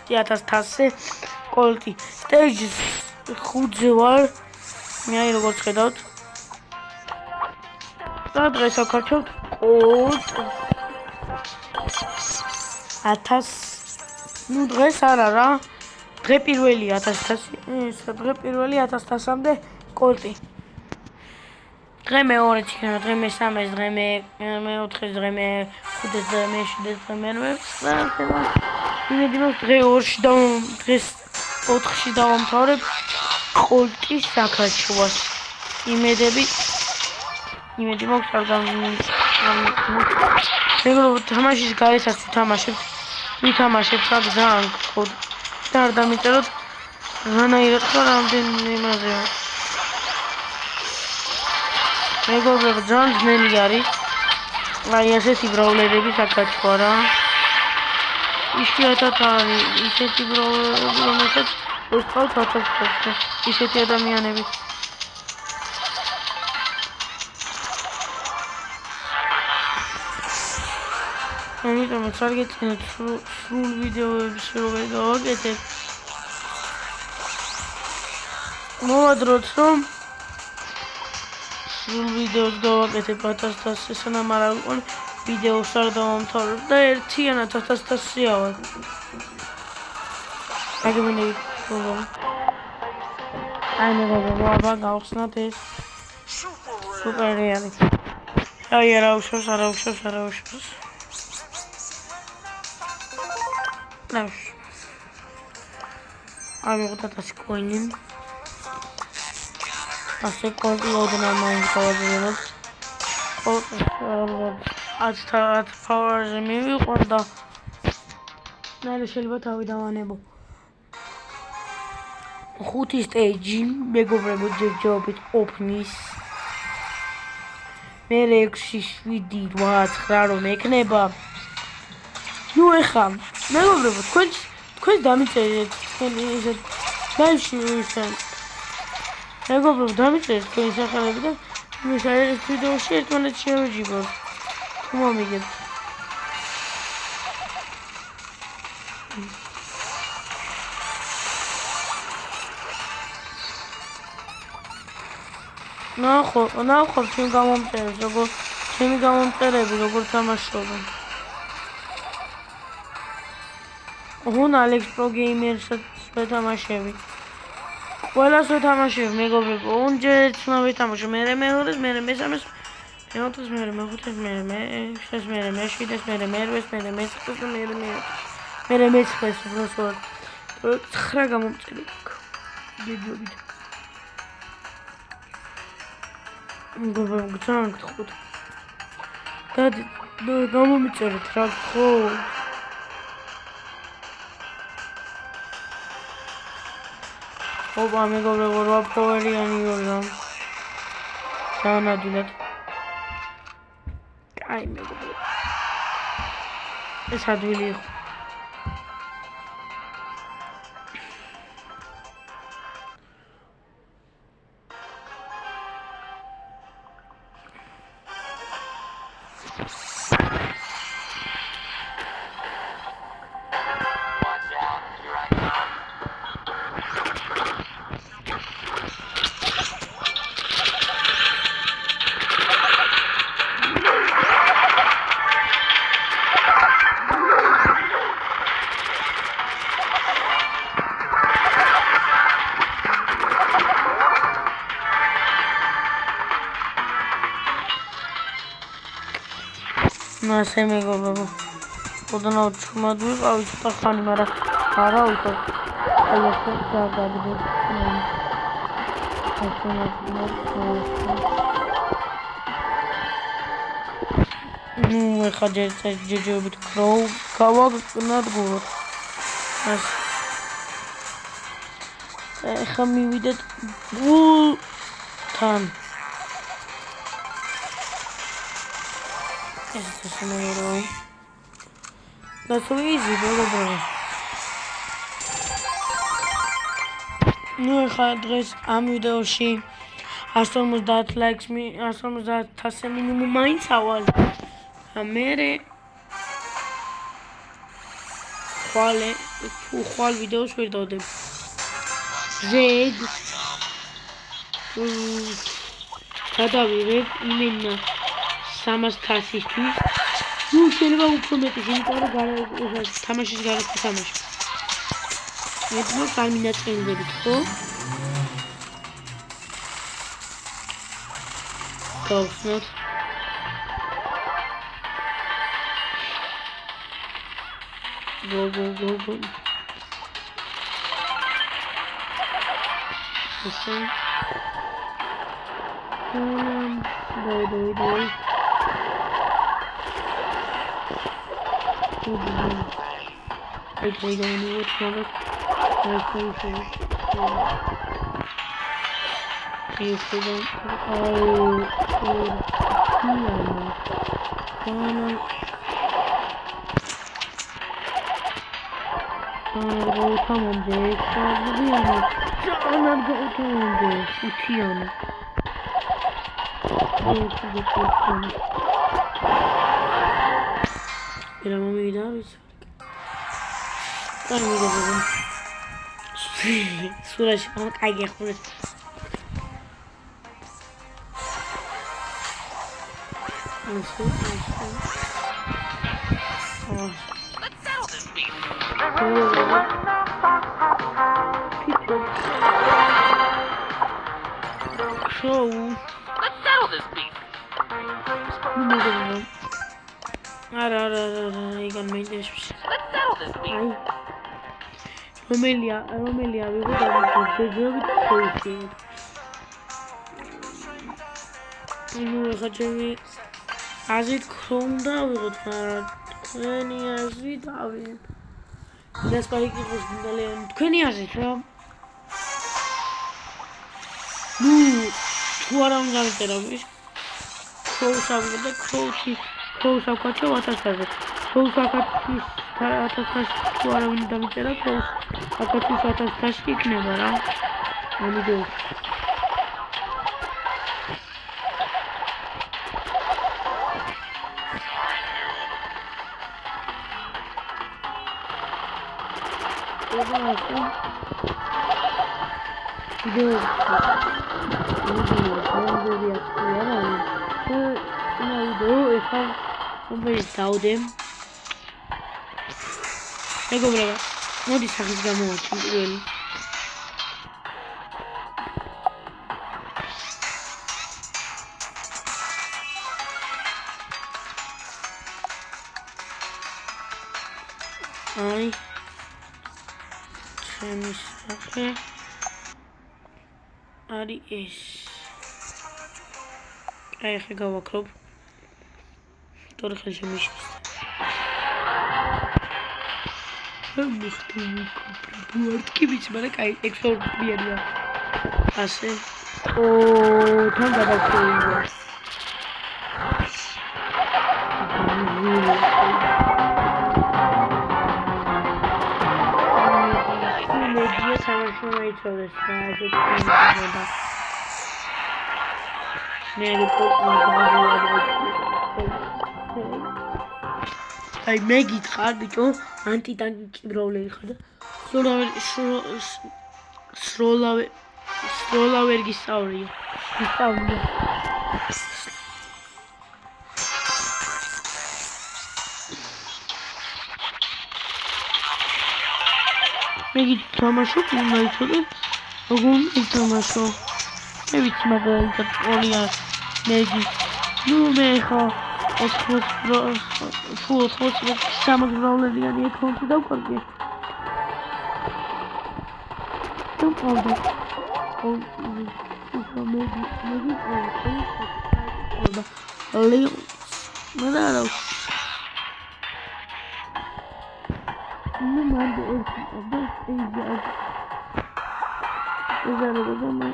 50,000 კოლტი. Stage 5-ზე ვარ. მე როგორც ხედავთ. და დღეს ვაქორჩევთ კოლტ 1000. ნუ დღეს არა რა. დღე პირველი 1100-მდე კოლტი. დღე მეორე ჩიქნა, დღე მესამე, დღე მეოთხე, დღე მეხუთე, დღე მეშვიდე, დღე მე8-ე. იმედი მაქვს დღე 2-ში და დღეს 4-ში დავამთავრებ კოლტის საქართველოს. იმედი მაქვს არ მეგობრებო, თამაშის გარესაც ვითამაშებთ რა ძალიან გქონდა. და არ დამიწეროთ რანაირად ხო რამდენი იმაზეა. მეგობრებო, ძალიან ძნელი არის. აი ასეთი ბრაულერები საკაჩოა რა. იშვიათად არის ისეთი ბრაულერები, რომელსაც ვესწავლთ 1000-ზე. ისეთი ადამიანები. ამიტომ წარგეწინეთ სრულ ვიდეოებს რო გავაკეთებ. მოვადროთ რომ სრულ ვიდეოს გავაკეთებ 1000-ზე, სანამ არ აგვიყვან ვიდეოს არ დავამთავრებ და ერთიანად 1000-ზე ავარ. აგებინები პრობლემა. აი მეგობრებო, აბა გავხსნათ ეს სუპერი არის. აი არა უშავს. ავიღოთ 1000 კოინი. ასე კოინი ოდნა მაინც გავაძლიეროთ. 10 ფავორზე მივიყვან და ნაირ შეიძლება თავი დავანებო. 5 სტეიჯი მეგობრებო ჯერჯერობით ოფნის. მე 6, 7, 8, 9 რომ ეკნება. ნუ ეხა მეგობრებო თქვენ დამიწერეთ თქვენი ესე ლაივში ისე მეგობრებო დამიწერეთ თქვენი სახელები და ეს ვიდეოში ერთმანეთს შევეჯიბოთ თუ მომიგებთ. ნახო ჩემ გამომწერებს ჩემი გამომწერები როგორ თამაშობენ. Hun Alex Pro Gamer-საც ვეთამაშები. ყველას ვეთამაშებ მეგობრებო. უნჯერც ვეთამაშო. მე მეორეს, მე მესამეს, მეოთხეს, მე მეხუთეს, მე მეშვიდეს, მე მეშვიდეს, მე მერვეს, მე მეცხრეს, მე მეცხრეს უბრალოდ 9 გამომწერი აქვს. გიგობით. მეგობრებო, ძალიან გთხოვთ. და გამომიწერეთ რა ხო? ოპა მეგობრებო, 8 ფოვერიანი ვარ. საანადვილად. აი მეგობრებო. ეს ადვილი იყო. ასე მეგობრებო. ოდნავ ჩუმად ვიყავი ცოტა ხანი, მაგრამ არა უკვე. აი ასე დაგაგდებ. ნუ ეხა ჯერჯერობით გავაგნადგუროთ. ეხა მივიდეთ გულთან. ეს შემოერო. That's so easy, მეგობრებო. ნუ ეხლა დღეს ამ ვიდეოში 150 ლაიქს 150,000 მინიმუმ მაინც ავალ. მერე ხვალ ვიდეოს ვერ დავდებ. ზედ გადავიღებ იმენა 300 თასისთვის. ნუ შეიძლება უფრო მეტი, იმიტომ რომ თამაშის გარეთ თამაში. მეტნობს არ მინაწყენდებით, ხო? გავხსნათ. Go. Listen. Do. I don't know what's wrong. Come on, Jake. Let's settle this beef. You can make this. Let's settle this beef. Romelia, we would have to do it. You as it cloned down with Kenny as it having. That's why it was the land. Kenny as it from. No, 2 around the rubbish. Close up with the close up cut what I said. Close up at the 2 around the close. I got to shut us the stick never. And do. Without him, I go over. What is happening? Really? Ari is. Eigenlijk al wat klopt. Door de gezicht. Mocht ik kibiets, maar ik zou het weer passen. Oh, dan gaat dat zo. I make it hard because anti-tank rolling. Stroller Gisauri. Make it tamasho, my children. Tamasho. Maybe it's my girl, but only a Maggie. No, Mecha. Full horse with some rolling and you can't do it. Don't hold it. Maybe Manado. No matter if this is that it was on my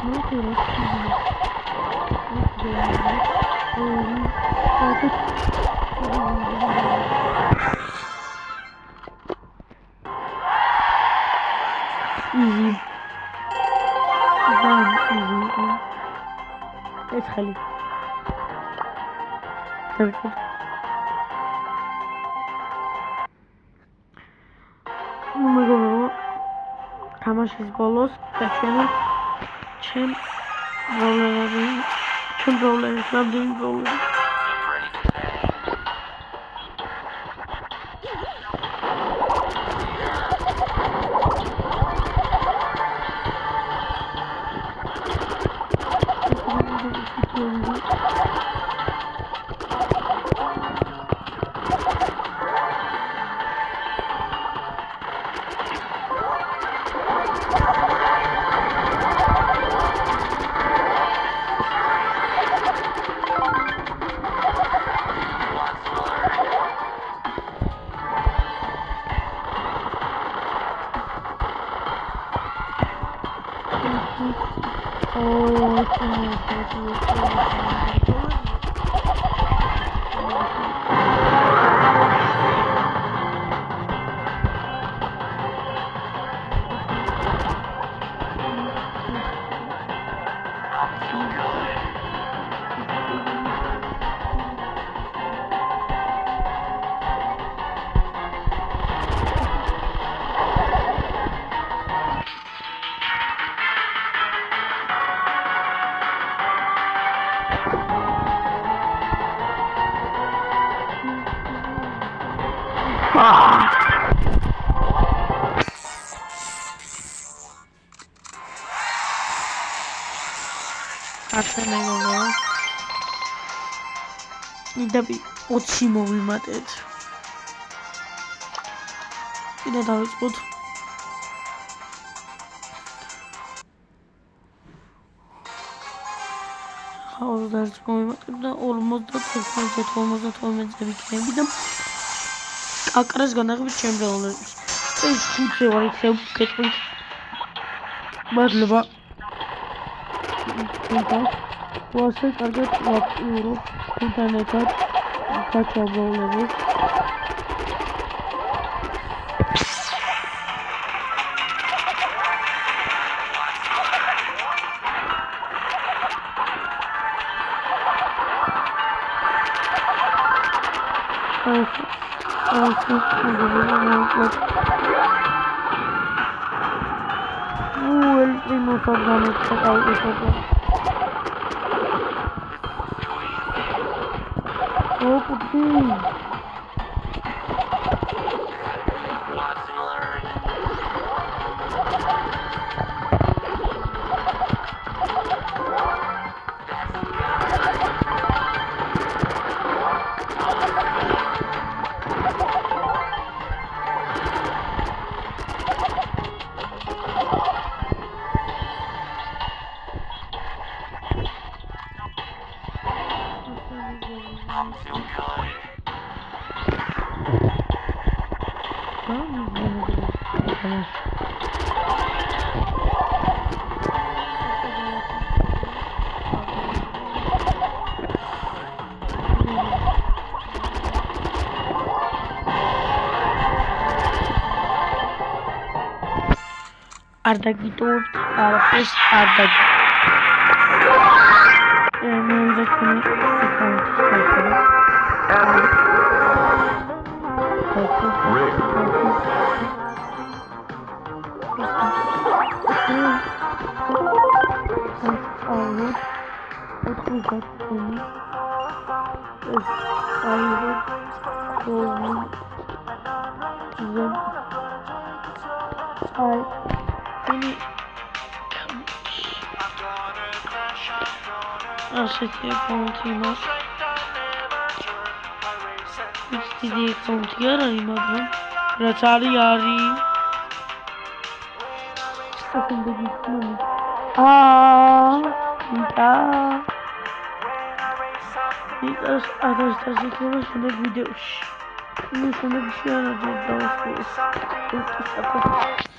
Easy. It's خلي. თამაშის ბოლოს გაჩვენეთ ჩემ პრობლემებს, რამდენი პრობლემა. Იდები 20 მოვიმატეთ. კიდე დავიწყოთ. ხაოს მოვიმატებ და 51-52-ზე ვიქნები და კაკრას განაღებით ჩემპიონებს. ეს 5-ზე ვარ ისე გეტყვით. მადლობა. ვასე კარგად ვაქტიურობ ინტერნეტად გაჩაბოლებით. el primo Sordano se cae Oh, putín. Ardagito, Arfis, Ardag. ასეთი აკაუნტი მაქვს. დიდი აკაუნტი არ არის, მაგრამ რაც არის. იტას ადასტას იქნება შემდეგ ვიდეოში. შემდეგ შეანაძრეთ დავასრულოს.